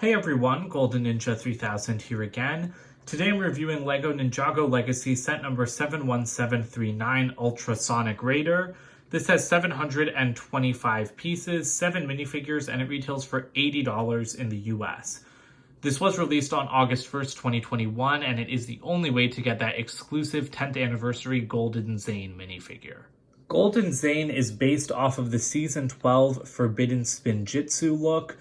Hey everyone, Golden Ninja 3000 here again. Today I'm reviewing LEGO Ninjago Legacy set number 71739 Ultrasonic Raider. This has 725 pieces, 7 minifigures, and it retails for $80 in the US. This was released on August 1st, 2021, and it is the only way to get that exclusive 10th anniversary Golden Zane minifigure. Golden Zane is based off of the Season 12 Forbidden Spinjitzu look.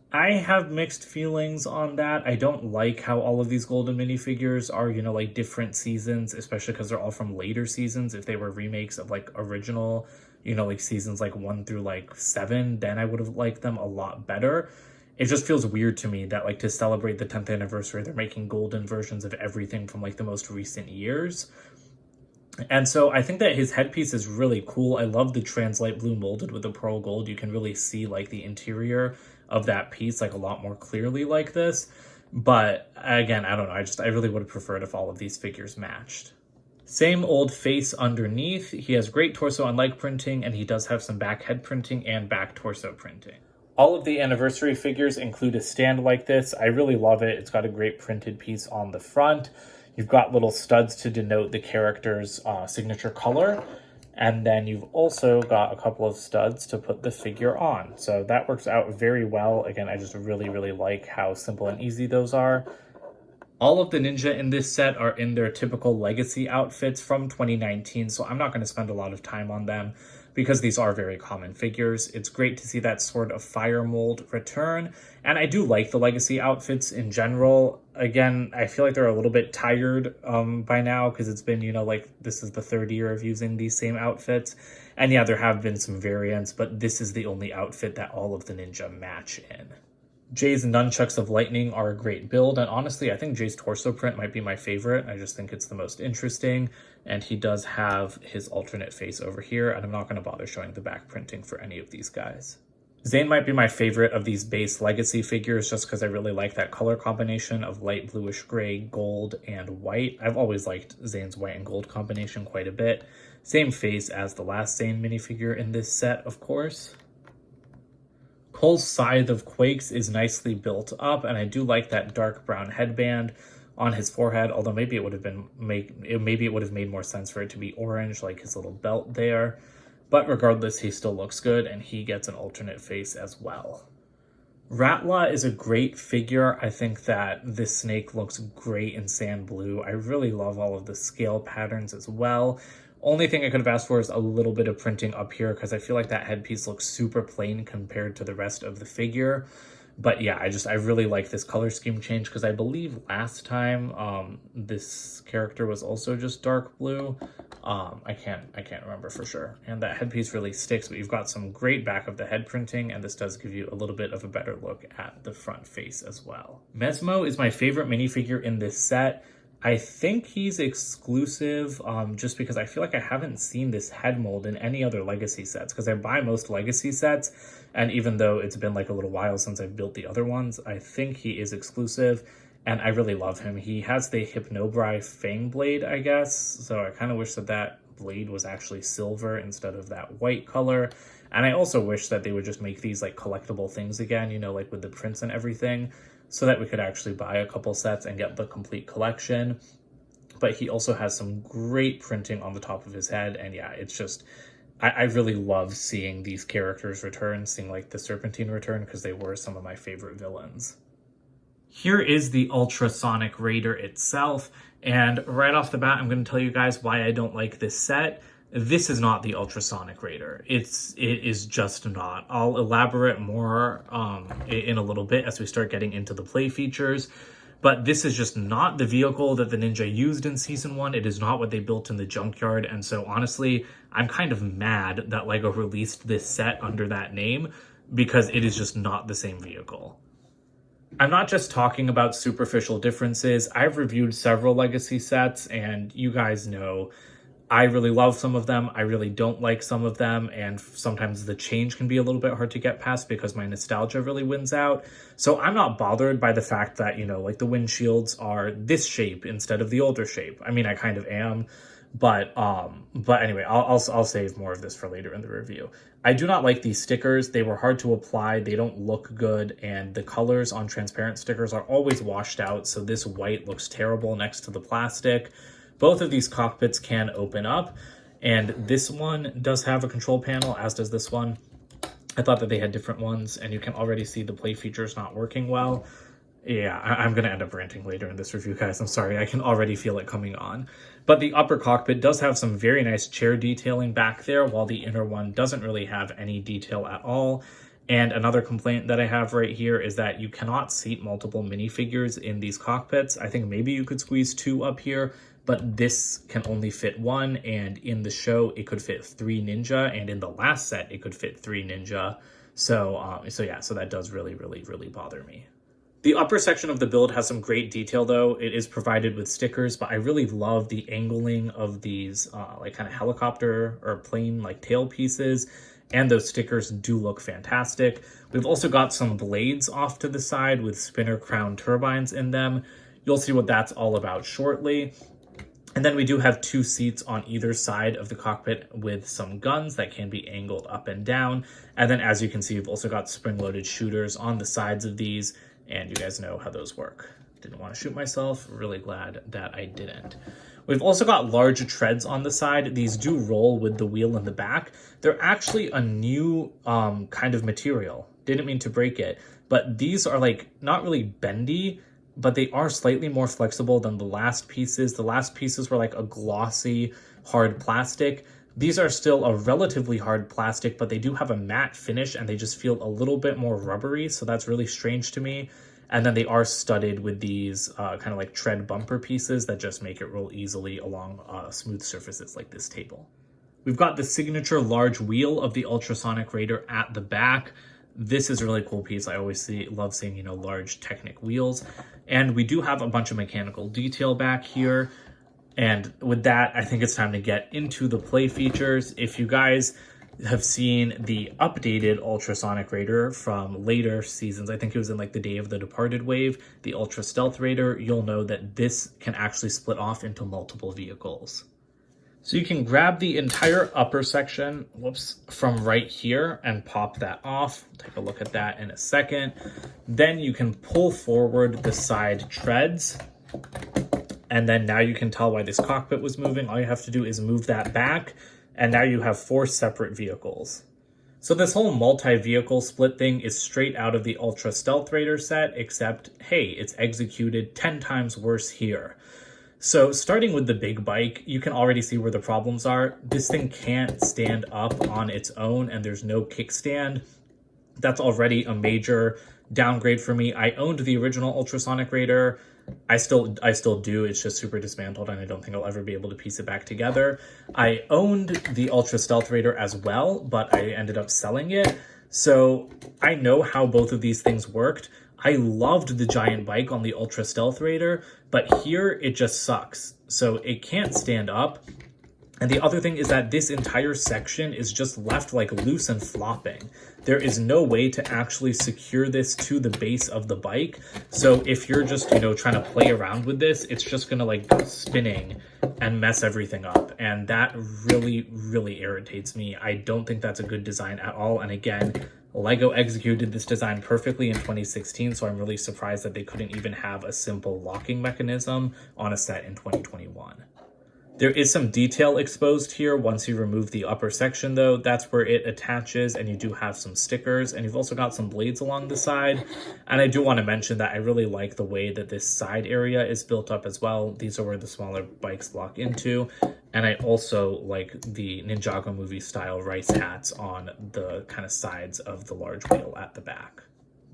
I have mixed feelings on that. I don't like how all of these golden minifigures are, like different seasons, especially because they're all from later seasons. If they were remakes of like original, like seasons like 1 through like 7, then I would have liked them a lot better. It just feels weird to me that like to celebrate the 10th anniversary, they're making golden versions of everything from like the most recent years. And so I think that his headpiece is really cool. I love the translite blue molded with the pearl gold. You can really see like the interior of that piece like a lot more clearly like this. But again, I don't know. I really would have preferred if all of these figures matched. Same old face underneath. He has great torso and leg printing, and he does have some back head printing and back torso printing. All of the anniversary figures include a stand like this. I really love it. It's got a great printed piece on the front. You've got little studs to denote the character's signature color. And then you've also got a couple of studs to put the figure on. So that works out very well. Again, I just really, really like how simple and easy those are. All of the ninja in this set are in their typical legacy outfits from 2019, so I'm not going to spend a lot of time on them because these are very common figures. It's great to see that sort of fire mold return, and I do like the legacy outfits in general. Again, I feel like they're a little bit tired by now because it's been, like this is the 3rd year of using these same outfits. And yeah, there have been some variants, but this is the only outfit that all of the ninja match in. Jay's Nunchucks of Lightning are a great build, and honestly, I think Jay's torso print might be my favorite. I just think it's the most interesting, and he does have his alternate face over here, and I'm not going to bother showing the back printing for any of these guys. Zane might be my favorite of these base legacy figures just because I really like that color combination of light bluish gray, gold, and white. I've always liked Zane's white and gold combination quite a bit. Same face as the last Zane minifigure in this set, of course. Cole's Scythe of Quakes is nicely built up, and I do like that dark brown headband on his forehead, although maybe it would have made more sense for it to be orange, like his little belt there. But regardless, he still looks good, and he gets an alternate face as well. Ratla is a great figure. I think that this snake looks great in sand blue. I really love all of the scale patterns as well. Only thing I could have asked for is a little bit of printing up here because I feel like that headpiece looks super plain compared to the rest of the figure. But yeah, I really like this color scheme change because I believe last time this character was also just dark blue. I can't remember for sure. And that headpiece really sticks, but you've got some great back of the head printing, and this does give you a little bit of a better look at the front face as well. Mesmo is my favorite minifigure in this set. I think he's exclusive just because I feel like I haven't seen this head mold in any other legacy sets because I buy most legacy sets, and even though it's been like a little while since I've built the other ones, I think he is exclusive and I really love him. He has the Hypnobrai Fang blade, I guess, so I kind of wish that blade was actually silver instead of that white color. And I also wish that they would just make these like collectible things again, like with the prints and everything, so that we could actually buy a couple sets and get the complete collection. But he also has some great printing on the top of his head, and yeah, it's just, I really love seeing these characters return, seeing like the Serpentine return, because they were some of my favorite villains. Here is the Ultrasonic Raider itself, and right off the bat, I'm going to tell you guys why I don't like this set. This is not the Ultrasonic Raider. It is just not. I'll elaborate more in a little bit as we start getting into the play features, but this is just not the vehicle that the Ninja used in Season 1. It is not what they built in the junkyard, and so honestly, I'm kind of mad that LEGO released this set under that name because it is just not the same vehicle. I'm not just talking about superficial differences. I've reviewed several legacy sets, and you guys know I really love some of them. I really don't like some of them. And sometimes the change can be a little bit hard to get past because my nostalgia really wins out. So I'm not bothered by the fact that, like the windshields are this shape instead of the older shape. I mean, I kind of am, But anyway, I'll save more of this for later in the review. I do not like these stickers. They were hard to apply. They don't look good, and the colors on transparent stickers are always washed out, so this white looks terrible next to the plastic. Both of these cockpits can open up, and this one does have a control panel, as does this one. I thought that they had different ones, and you can already see the play features not working well. Yeah, I'm going to end up ranting later in this review, guys. I'm sorry. I can already feel it coming on. But the upper cockpit does have some very nice chair detailing back there, while the inner one doesn't really have any detail at all. And another complaint that I have right here is that you cannot seat multiple minifigures in these cockpits. I think maybe you could squeeze 2 up here, but this can only fit 1. And in the show, it could fit 3 Ninja. And in the last set, it could fit 3 Ninja. So that does really bother me. The upper section of the build has some great detail, though. It is provided with stickers, but I really love the angling of these like kind of helicopter or plane like tail pieces, and those stickers do look fantastic. We've also got some blades off to the side with spinner crown turbines in them. You'll see what that's all about shortly. And then we do have 2 seats on either side of the cockpit with some guns that can be angled up and down. And then, as you can see, we've also got spring-loaded shooters on the sides of these. And you guys know how those work. Didn't want to shoot myself. Really glad that I didn't. We've also got large treads on the side. These do roll with the wheel in the back. They're actually a new kind of material. Didn't mean to break it. But these are like not really bendy, but they are slightly more flexible than the last pieces. The last pieces were like a glossy, hard plastic. These are still a relatively hard plastic, but they do have a matte finish and they just feel a little bit more rubbery. So that's really strange to me. And then they are studded with these kind of like tread bumper pieces that just make it roll easily along smooth surfaces like this table. We've got the signature large wheel of the Ultrasonic Raider at the back. This is a really cool piece. I always love seeing, large Technic wheels. And we do have a bunch of mechanical detail back here. And with that, I think it's time to get into the play features. If you guys have seen the updated Ultrasonic Raider from later seasons, I think it was in like the Day of the Departed wave, the Ultra Stealth Raider, you'll know that this can actually split off into multiple vehicles. So you can grab the entire upper section, from right here and pop that off. We'll take a look at that in a second. Then you can pull forward the side treads. And then now you can tell why this cockpit was moving. All you have to do is move that back, and now you have 4 separate vehicles. So this whole multi-vehicle split thing is straight out of the Ultra Stealth Raider set, except, hey, it's executed 10 times worse here. So starting with the big bike, you can already see where the problems are. This thing can't stand up on its own, and there's no kickstand. That's already a major downgrade for me. I owned the original Ultrasonic Raider. I still do. It's just super dismantled, and I don't think I'll ever be able to piece it back together. I owned the Ultra Stealth Raider as well, but I ended up selling it. So I know how both of these things worked. I loved the giant bike on the Ultra Stealth Raider, but here it just sucks. So it can't stand up. And the other thing is that this entire section is just left like loose and flopping. There is no way to actually secure this to the base of the bike. So if you're just, trying to play around with this, it's just going to like go spinning and mess everything up. And that really irritates me. I don't think that's a good design at all. And again, LEGO executed this design perfectly in 2016, so I'm really surprised that they couldn't even have a simple locking mechanism on a set in 2021. There is some detail exposed here once you remove the upper section, though. That's where it attaches, and you do have some stickers, and you've also got some blades along the side. And I do want to mention that I really like the way that this side area is built up as well. These are where the smaller bikes lock into. And I also like the Ninjago movie style rice hats on the kind of sides of the large wheel at the back.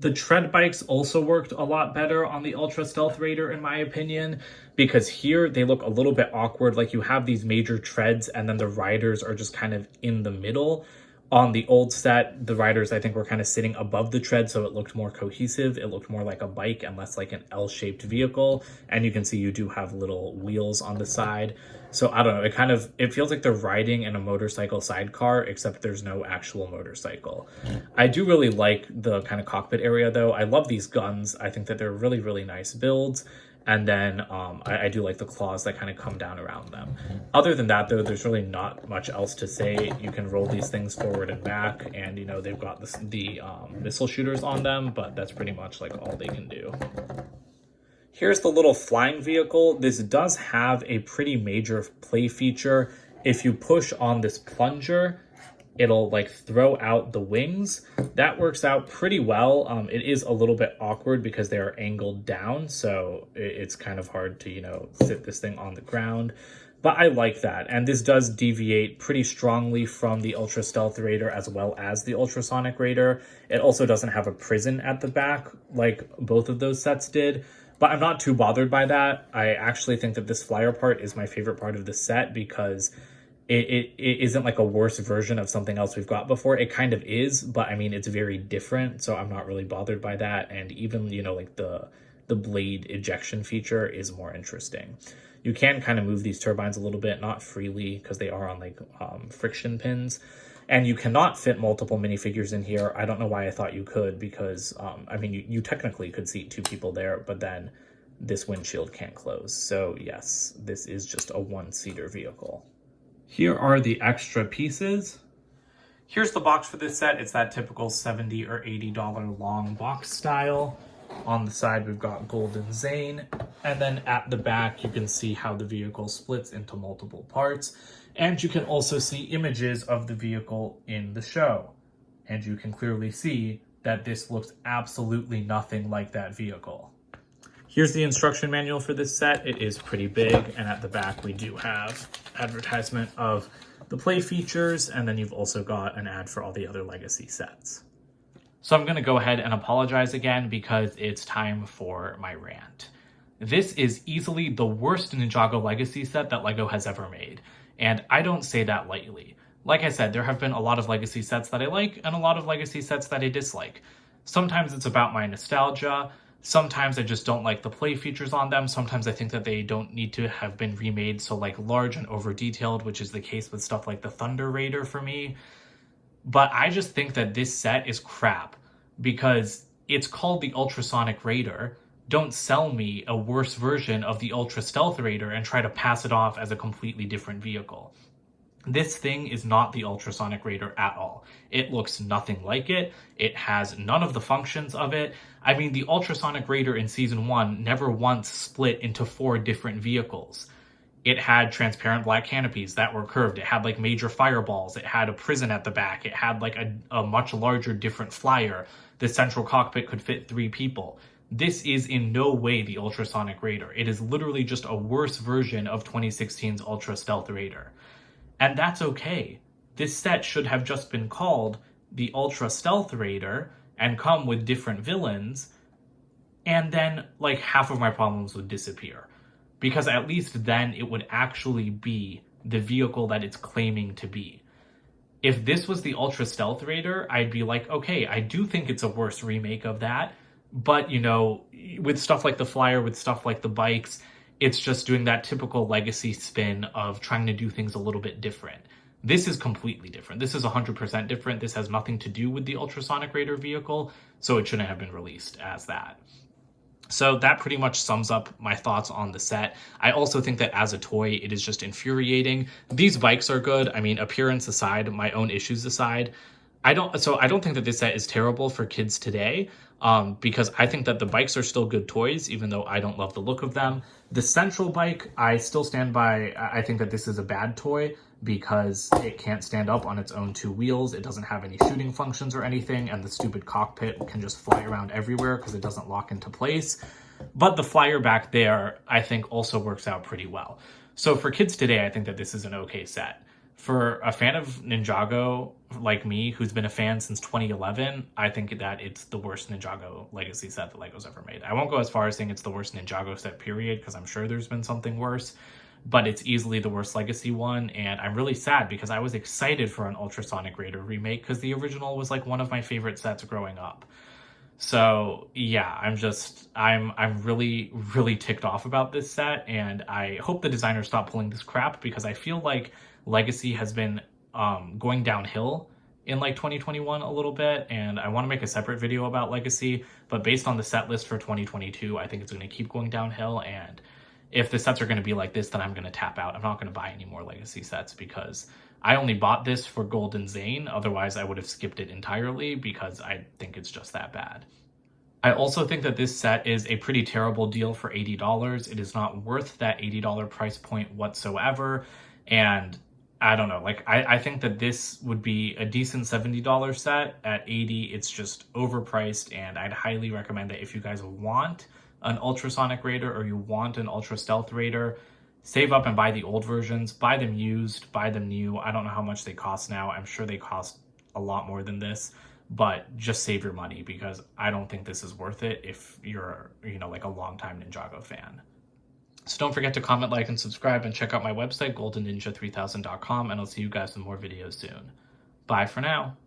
The tread bikes also worked a lot better on the Ultra Stealth Raider, in my opinion, because here they look a little bit awkward. Like you have these major treads and then the riders are just kind of in the middle. On the old set, the riders, I think, were kind of sitting above the tread, so it looked more cohesive. It looked more like a bike and less like an L-shaped vehicle. And you can see you do have little wheels on the side. So I don't know, it feels like they're riding in a motorcycle sidecar, except there's no actual motorcycle. I do really like the kind of cockpit area, though. I love these guns. I think that they're really nice builds. And then I do like the claws that kind of come down around them. Other than that, though, there's really not much else to say. You can roll these things forward and back, and you know they've got the missile shooters on them, but that's pretty much like all they can do. Here's the little flying vehicle. This does have a pretty major play feature. If you push on this plunger, it'll like throw out the wings. That works out pretty well. It is a little bit awkward because they are angled down, so it's kind of hard to, you know, sit this thing on the ground. But I like that, and this does deviate pretty strongly from the Ultra Stealth Raider as well as the Ultrasonic Raider. It also doesn't have a prison at the back like both of those sets did, but I'm not too bothered by that. I actually think that this flyer part is my favorite part of the set because it isn't like a worse version of something else we've got before. It kind of is, but I mean, it's very different, so I'm not really bothered by that. And even, you know, like the blade ejection feature is more interesting. You can kind of move these turbines a little bit, not freely because they are on like friction pins. And you cannot fit multiple minifigures in here. I don't know why I thought you could, because I mean, you technically could seat 2 people there, but then this windshield can't close. So yes, this is just a 1-seater vehicle. Here are the extra pieces. Here's the box for this set. It's that typical $70 or $80 long box style. On the side, we've got Golden Zane. And then at the back, you can see how the vehicle splits into multiple parts. And you can also see images of the vehicle in the show. And you can clearly see that this looks absolutely nothing like that vehicle. Here's the instruction manual for this set. It is pretty big, and at the back we do have advertisement of the play features, and then you've also got an ad for all the other Legacy sets. So I'm going to go ahead and apologize again because it's time for my rant. This is easily the worst Ninjago Legacy set that LEGO has ever made, and I don't say that lightly. Like I said, there have been a lot of Legacy sets that I like and a lot of Legacy sets that I dislike. Sometimes it's about my nostalgia. Sometimes I just don't like the play features on them. Sometimes I think that they don't need to have been remade so like large and over detailed, which is the case with stuff like the Thunder Raider for me. But I just think that this set is crap because it's called the Ultrasonic Raider. Don't sell me a worse version of the Ultra Stealth Raider and try to pass it off as a completely different vehicle. This thing is not the Ultrasonic Raider at all. It looks nothing like it. It has none of the functions of it. I mean, the Ultrasonic Raider in Season 1 never once split into 4 different vehicles. It had transparent black canopies that were curved. It had like major fireballs. It had a prison at the back. It had like a much larger, different flyer. The central cockpit could fit 3 people. This is in no way the Ultrasonic Raider. It is literally just a worse version of 2016's Ultra Stealth Raider. And that's okay. This set should have just been called the Ultra Stealth Raider and come with different villains, and then like half of my problems would disappear. Because at least then it would actually be the vehicle that it's claiming to be. If this was the Ultra Stealth Raider, I'd be like, okay, I do think it's a worse remake of that, but you know, with stuff like the flyer, with stuff like the bikes, it's just doing that typical Legacy spin of trying to do things a little bit different. This is completely different. This is 100% different. This has nothing to do with the Ultrasonic Raider vehicle, so it shouldn't have been released as that. So that pretty much sums up my thoughts on the set. I also think that as a toy, it is just infuriating. These bikes are good. I mean, appearance aside, my own issues aside, I don't think that this set is terrible for kids today, because I think that the bikes are still good toys, even though I don't love the look of them. The central bike, I still stand by. I think that this is a bad toy because it can't stand up on its own 2 wheels. It doesn't have any shooting functions or anything, and the stupid cockpit can just fly around everywhere because it doesn't lock into place. But the flyer back there, I think, also works out pretty well. So for kids today, I think that this is an okay set. For a fan of Ninjago like me, who's been a fan since 2011, I think that it's the worst Ninjago Legacy set that LEGO's ever made. I won't go as far as saying it's the worst Ninjago set, period, because I'm sure there's been something worse, but it's easily the worst Legacy one, and I'm really sad because I was excited for an Ultrasonic Raider remake because the original was like one of my favorite sets growing up. So yeah, I'm really, really ticked off about this set, and I hope the designers stop pulling this crap because I feel like Legacy has been going downhill in like 2021 a little bit, and I want to make a separate video about Legacy, but based on the set list for 2022, I think it's going to keep going downhill, and if the sets are going to be like this, then I'm going to tap out. I'm not going to buy any more Legacy sets because I only bought this for Golden Zane. Otherwise, I would have skipped it entirely because I think it's just that bad. I also think that this set is a pretty terrible deal for $80. It is not worth that $80 price point whatsoever. And I don't know, like I think that this would be a decent $70 set. At $80, it's just overpriced, and I'd highly recommend that if you guys want an Ultrasonic Raider or you want an Ultra Stealth Raider, save up and buy the old versions, buy them used, buy them new. I don't know how much they cost now. I'm sure they cost a lot more than this, but just save your money because I don't think this is worth it if you're, like a longtime Ninjago fan. So don't forget to comment, like, and subscribe, and check out my website, goldenninja3000.com, and I'll see you guys in more videos soon. Bye for now.